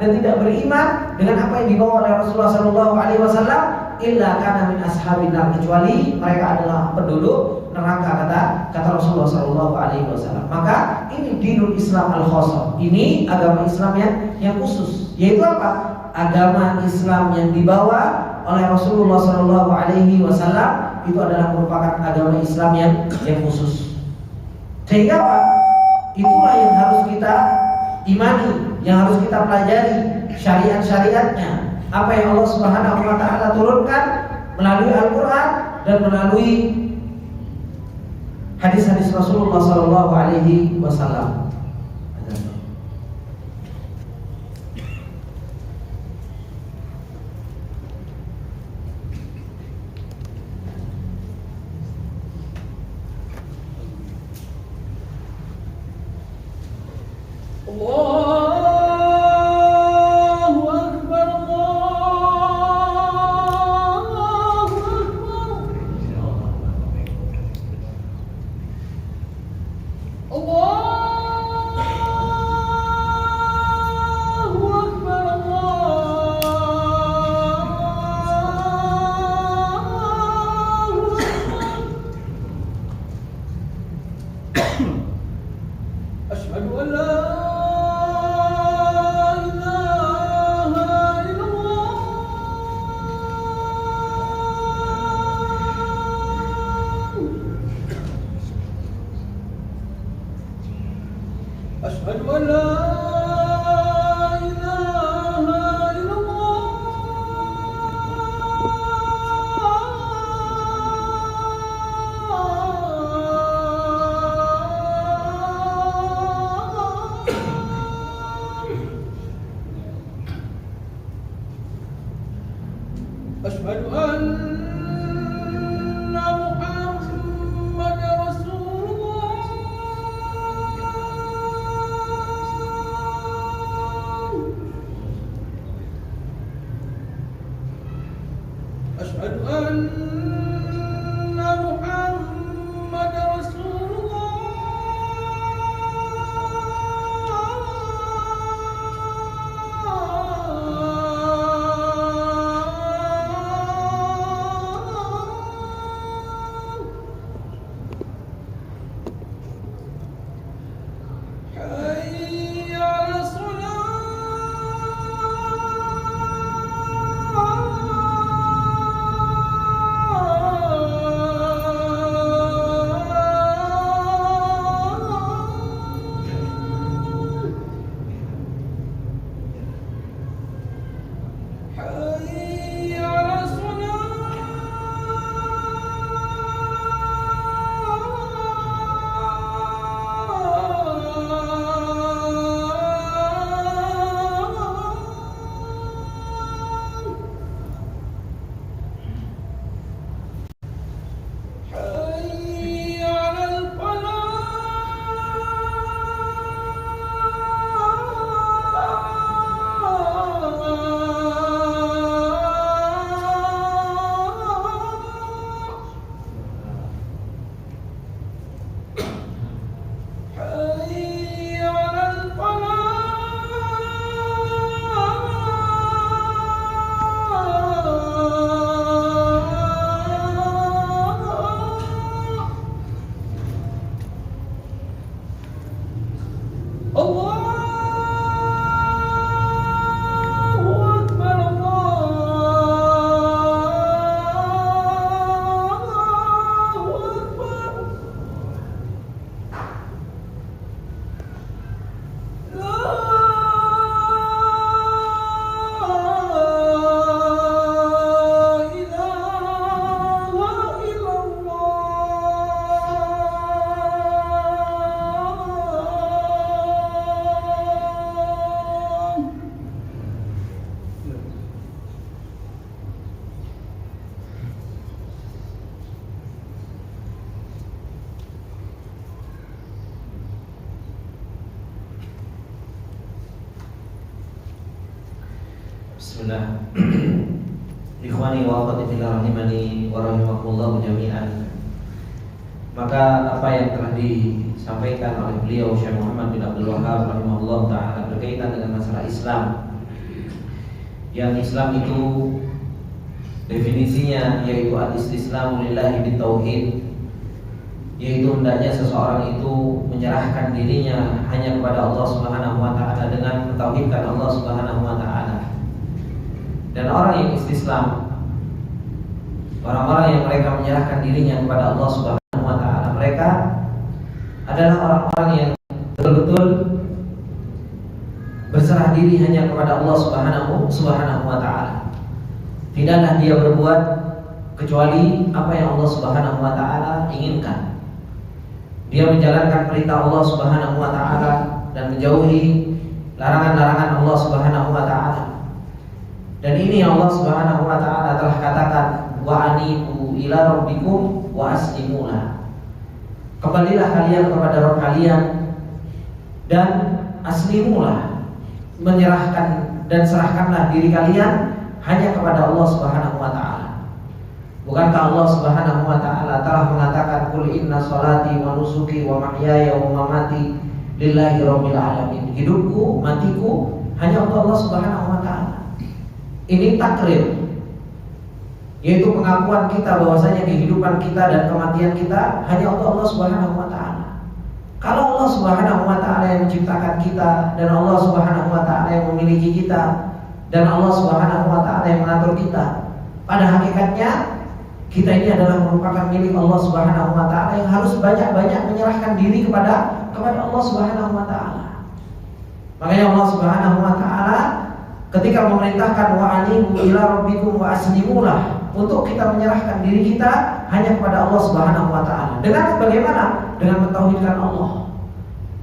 dan tidak beriman dengan apa yang dibawa oleh Rasulullah SAW, illa kana min ashabin nar, kecuali mereka adalah penduduk neraka, kata Rasulullah SAW. Maka ini dinul Islam al-khassa, ini agama Islam yang khusus, yaitu apa? Agama Islam yang dibawa oleh Rasulullah SAW itu adalah merupakan agama Islam yang khusus. Sehingga apa? Itulah yang harus kita imani, yang harus kita pelajari syariat-syariatnya, apa yang Allah Subhanahu wa taala turunkan melalui Al-Qur'an dan melalui hadis-hadis Rasulullah sallallahu alaihi wasallam. Bismillah. Ikhwani wa akhwati fillah rahimani wa rahimakumullah jami'an. Maka apa yang telah disampaikan oleh beliau Syekh Muhammad bin Abdul Wahhab rahimahullah ta'ala berkaitan dengan masalah Islam, yang Islam itu definisinya yaitu al-istislamu lillahi bitauhid, yaitu hendaknya seseorang itu menyerahkan dirinya hanya kepada Allah Subhanahu wa ta'ala dengan mentauhidkan Allah Subhanahu wa ta'ala. Dan orang yang istislam, orang-orang yang mereka menyerahkan dirinya kepada Allah Subhanahu wa ta'ala, mereka adalah orang-orang yang betul-betul berserah diri hanya kepada Allah Subhanahu wa ta'ala. Tidaklah dia berbuat kecuali apa yang Allah Subhanahu wa ta'ala inginkan. Dia menjalankan perintah Allah Subhanahu wa ta'ala dan menjauhi larangan-larangan Allah Subhanahu wa ta'ala. Dan ini Allah Subhanahu wa ta'ala telah katakan, wa anibu ila rabbikum wa aslimulah. Kembalilah kalian kepada Rabb kalian dan aslimulah, menyerahkan dan serahkanlah diri kalian hanya kepada Allah Subhanahu wa ta'ala. Bukankah Allah Subhanahu wa ta'ala telah mengatakan, qul inna sholati wa nusuki wa mahyaya wa mamati lillahi rabbil alamin. Hidupku, matiku hanya untuk Allah Subhanahu wa ta'ala. Ini takrir, yaitu pengakuan kita bahwasanya kehidupan kita dan kematian kita hanya untuk Allah Subhanahu wa ta'ala. Kalau Allah Subhanahu wa ta'ala yang menciptakan kita, dan Allah Subhanahu wa ta'ala yang memiliki kita, dan Allah Subhanahu wa ta'ala yang mengatur kita, pada hakikatnya kita ini adalah merupakan milik Allah Subhanahu wa ta'ala yang harus banyak-banyak menyerahkan diri kepada Allah Subhanahu wa ta'ala. Makanya Allah Subhanahu wa ta'ala ketika memerintahkan wa anibu ila rabbikum wa aslimulah, untuk kita menyerahkan diri kita hanya kepada Allah Subhanahu wa ta'ala. Dengan bagaimana? Dengan mentauhidkan Allah,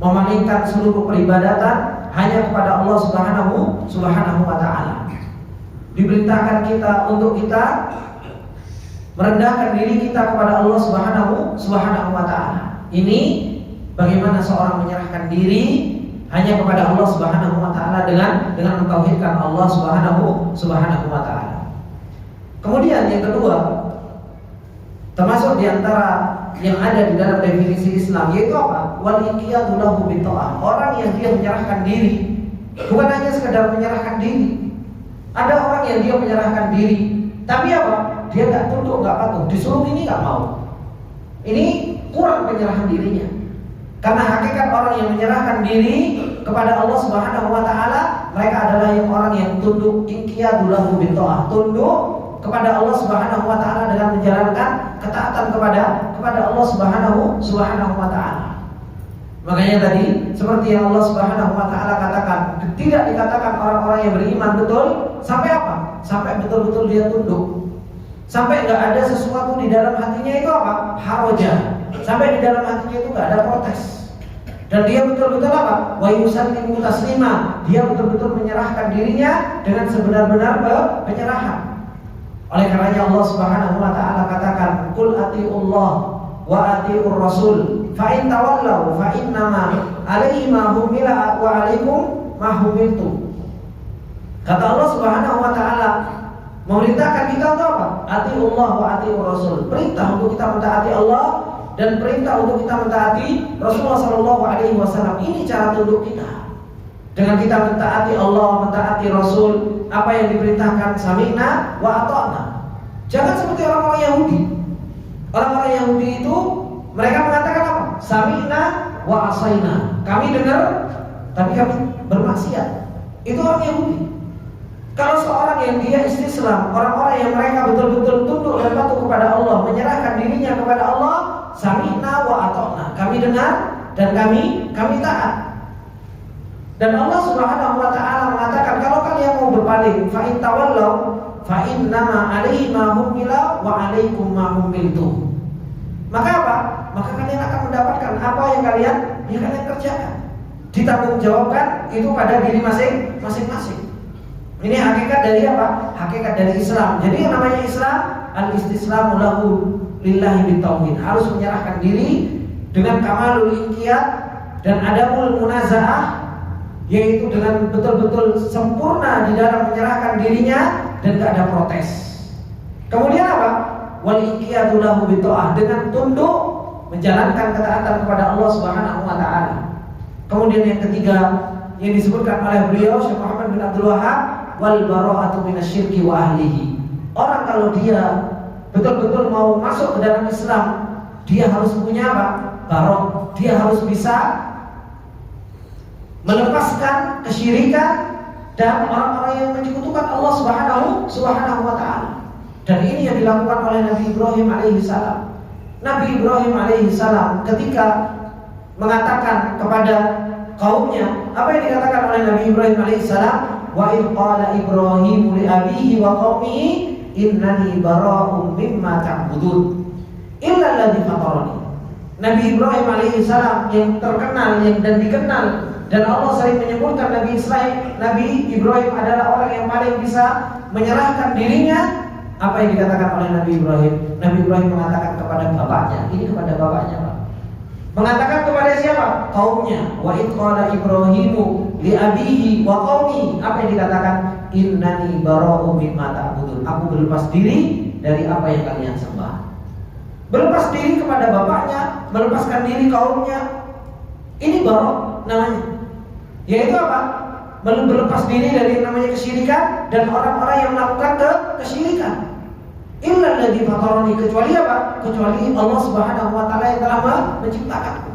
memalingkan seluruh peribadatan hanya kepada Allah Subhanahu wa ta'ala. Diperintahkan kita untuk kita merendahkan diri kita kepada Allah Subhanahu wa ta'ala. Ini bagaimana seorang menyerahkan diri hanya kepada Allah Subhanahu wa ta'ala dengan mentauhidkan Allah Subhanahu wa ta'ala. Kemudian yang kedua, termasuk diantara yang ada di dalam definisi Islam, yaitu apa? Wal inqiyadu lahu bitta'ah. Orang yang dia menyerahkan diri, bukan hanya sekedar menyerahkan diri. Ada orang yang dia menyerahkan diri, tapi apa? Dia nggak tunduk, nggak patuh, disuruh ini nggak mau. Ini kurang penyerahan dirinya. Karena hakikat orang yang menyerahkan diri kepada Allah Subhanahu wa ta'ala, mereka adalah yang orang yang tunduk, inqiyadu lahu bitta'ah, tunduk kepada Allah Subhanahu wa ta'ala dengan menjalankan ketaatan kepada Allah Subhanahu wa ta'ala. Makanya tadi seperti yang Allah Subhanahu wa ta'ala katakan, tidak dikatakan orang-orang yang beriman betul sampai apa? Sampai betul-betul dia tunduk. Sampai enggak ada sesuatu di dalam hatinya itu apa? Haroja. Sampai di dalam hatinya itu enggak ada protes. Dan dia betul-betul apa? Wa yusallimu taslima. Dia betul-betul menyerahkan dirinya dengan sebenar-benar penyerahan. Oleh karenanya Allah Subhanahu wa ta'ala katakan, qul atiiullah wa atiiur rasul fa in tawallaw fa innama alaihi ma humila wa alaikum ma humiltum. Kata Allah Subhanahu wa ta'ala memerintahkan kita untuk apa? Atiiullah wa atiiur rasul. Perintah untuk kita mentaati Allah dan perintah untuk kita mentaati Rasulullah sallallahu alaihi wasallam. Ini cara tunduk kita. Dengan kita mentaati Allah, mentaati Rasul, apa yang diperintahkan sami'na wa ata'na. Jangan seperti orang-orang Yahudi. Orang-orang Yahudi itu mereka mengatakan apa? Sami'na wa asaina. Kami dengar tapi kami bermaksiat. Itu orang Yahudi. Kalau seorang yang dia istislam, orang-orang yang mereka betul-betul tunduk dan patuh kepada Allah, menyerahkan dirinya kepada Allah, sami'na wa ata'na. Kami dengar dan kami taat. Dan Allah Subhanahu wa ta'ala mengatakan, kalau kalian mau berpaling, fa in tawallaw fa innama 'alaihi ma humila wa 'alaikum ma humiltum. Maka apa? Maka kalian akan mendapatkan apa yang kalian kerjakan. Ditanggungjawabkan itu pada diri masing-masing. Ini hakikat dari apa? Hakikat dari Islam. Jadi yang namanya Islam, al-istislamu lahu lillahi bitauhid. Harus menyerahkan diri dengan kamalul inqiyad dan adabul munazaah yaitu dengan betul-betul sempurna di dalam menyerahkan dirinya dan gak ada protes. Kemudian apa? Wal inqiyadu lahu bitta'ah, dengan tunduk menjalankan ketaatan kepada Allah Subhanahu wa taala. Kemudian yang ketiga yang disebutkan oleh beliau Syekh Muhammad bin Abdul Wahhab, wal bara'atu minasyirki wa ahlihi. Orang kalau dia betul-betul mau masuk ke dalam Islam, dia harus punya apa? Barok. Dia harus bisa melepaskan kesyirikan dan orang-orang yang menyekutukan Allah Subhanahu wa taala. Dan ini yang dilakukan oleh Nabi Ibrahim alaihissalam. Nabi Ibrahim alaihissalam ketika mengatakan kepada kaumnya, apa yang dikatakan oleh Nabi Ibrahim alaihissalam? Wa idh qala Ibrahim li abihi wa qaumihi innani bara'un mimma ta'budun illa alladzi fatarani. Nabi Ibrahim alaihissalam yang terkenal dan dikenal, dan Allah sering menyebutkan Nabi Ibrahim adalah orang yang paling bisa menyerahkan dirinya. Apa yang dikatakan oleh Nabi Ibrahim? Nabi Ibrahim mengatakan kepada bapaknya, ini kepada bapaknya Pak. Mengatakan kepada siapa? Kaumnya. Wa idh qala Ibrahimu li abihi wa qaumi. Apa yang dikatakan? Innani bara'un mimma ta'budun. Aku berlepas diri dari apa yang kalian sembah. Berlepas diri kepada bapaknya, melepaskan diri kaumnya. Ini bara' namanya. Yaitu apa? Berlepas diri dari yang namanya kesyirikan dan orang-orang yang melakukan kesyirikan. Illa alladzi fatarani, kecuali apa? Kecuali Allah Subhanahu wa taala yang telah menciptakanku.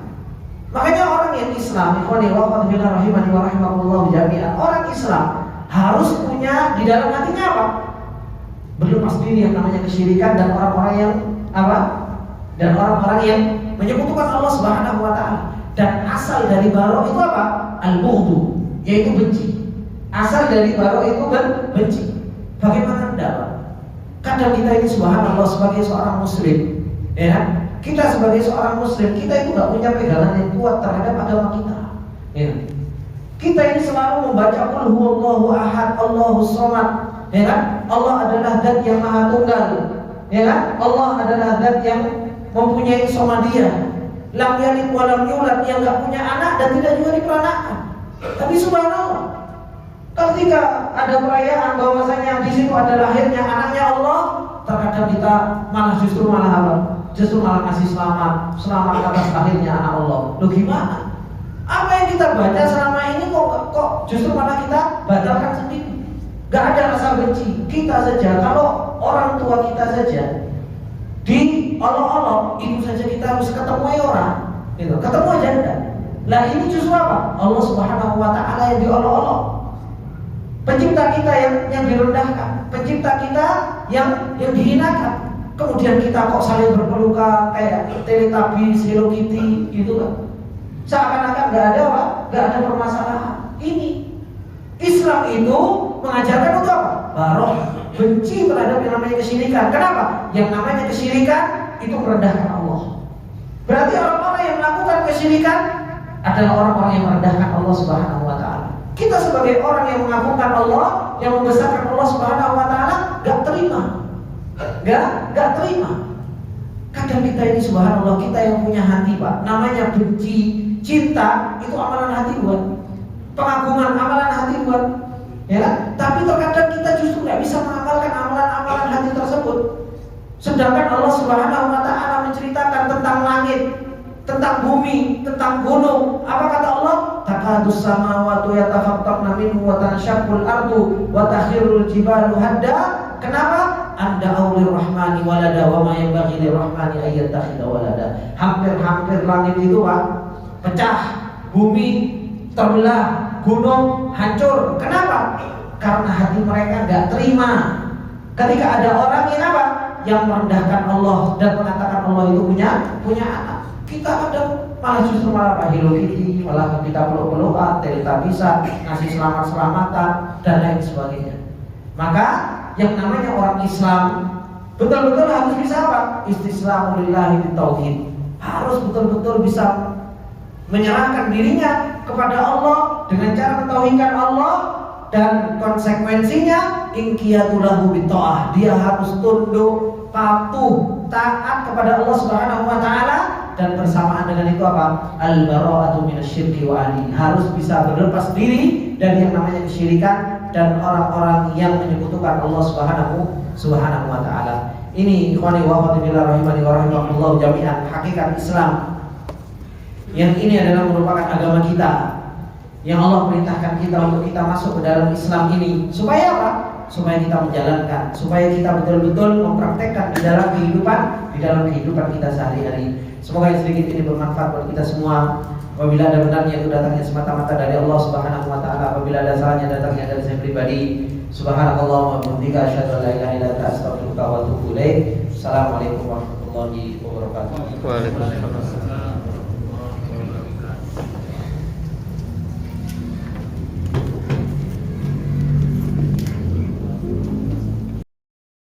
Makanya orang yang Islam, ikhwani wa akhwati rahimani wa rahimakumullah jami'an, orang Islam harus punya di dalam hatinya apa? Berlepas diri yang namanya kesyirikan dan orang-orang yang apa? Dan orang-orang yang menyekutukan Allah Subhanahu wa taala. Dan asal dari bara itu apa? Al-bughdu, yaitu benci. Asal dari bara itu benci. Bagaimana Anda, Pak? Kadang kita ini subhanallah sebagai seorang muslim, ya, kita sebagai seorang muslim, kita itu gak punya pegangan yang kuat terhadap agama kita, ya. Kita ini selalu membaca qul huwallahu ahad, Allahus samad, ya kan? Allah adalah zat yang maha tunggal, ya kan? Allah adalah zat yang mempunyai somadiyah, lam yalid wa lam yulad, yang gak punya anak dan tidak juga diperanakan. Tapi subhanallah, ketika ada perayaan bahwasanya di situ ada lahirnya anaknya Allah, terkadang kita justru malah apa? Justru malah ngasih selamat atas lahirnya anak Allah. Loh gimana? Apa yang kita baca selama ini kok justru malah kita batalkan sendiri? Gak ada rasa benci. Kita saja, kalau orang tua kita saja diolok-olok, itu saja kita harus ketemu orang, gitu. Ketemu aja enggak. Lah ini justru apa? Allah Subhanahu wa taala yang diolok-olok. Pencipta kita yang direndahkan, pencipta kita yang dihinakan. Kemudian kita kok saling berpelukan kayak Teletubbies, Hello Kitty, gitu kan? Seakan-akan nggak ada apa? Nggak ada permasalahan. Ini Islam itu mengajarkan untuk apa? Baroh, benci terhadap yang namanya kesyirikan. Kenapa? Yang namanya kesyirikan itu merendahkan Allah. Berarti orang-orang yang melakukan kesyirikan adalah orang-orang yang merendahkan Allah Subhanahu wa taala. Kita sebagai orang yang mengagungkan Allah, yang membesarkan Allah Subhanahu wa taala, gak terima. Gak terima. Kadang kita ini subhanallah, kita yang punya hati, Pak, namanya benci, cinta, itu amalan hati buat. Pengagungan amalan hati buat. Ya, tapi terkadang kita justru gak bisa mengamalkan amalan-amalan hati tersebut. Sedangkan Allah Subhanahu wa taala menceritakan tentang langit, tentang bumi, tentang gunung. Apa kata Allah? Takadus samawati yatafattarna minhu wa tanshaqqul ardu wa takhirul jibalu hadda. Kenapa? Anda aulir rahmani walada wa ma yanbaghi lirrahmani ay yattakhidha walada. Hampir-hampir langit itu, Pak, pecah, bumi terbelah, gunung hancur. Kenapa? Karena hati mereka enggak terima ketika ada orang yang apa? Yang merendahkan Allah dan mengatakan Allah itu punya anak. Kita kadang malah justru malah Hello Kitty, malah kita peluk-pelukan, Teletubbies, ngasih selamat-selamatan dan lain sebagainya. Maka yang namanya orang Islam betul-betul harus bisa apa? Istislamu lillahi bitauhid. Harus betul-betul bisa menyerahkan dirinya kepada Allah dengan cara mentauhidkan Allah, dan konsekuensinya inqiyadu lahu bitta'ah. Dia harus tunduk, patuh, taat kepada Allah Subhanahu wa taala dan bersamaan dengan itu apa? Al-bara'atu minasyirki wa ahli. Harus bisa berlepas diri dari yang namanya kesyirikan dan orang-orang yang menyekutukan Allah Subhanahu wa taala. Ini ikhwani wa akhwati fillah rahimani wa rahimakumullah jami'an, hakikat Islam. Yang ini adalah merupakan agama kita yang Allah perintahkan kita untuk kita masuk ke dalam Islam ini. Supaya apa? Supaya kita menjalankan, supaya kita betul-betul mempraktekkan di dalam kehidupan kita sehari-hari. Semoga yang sedikit ini bermanfaat buat kita semua. Apabila ada benarnya itu datangnya semata-mata dari Allah Subhanahu wa taala, apabila ada salahnya datangnya dari saya pribadi. Subhanallah wa bihamdihi asyhadu an la ilaha illa anta astaghfiruka wa atubu ilaik. Assalamualaikum warahmatullahi wabarakatuh. Waalaikumsalam.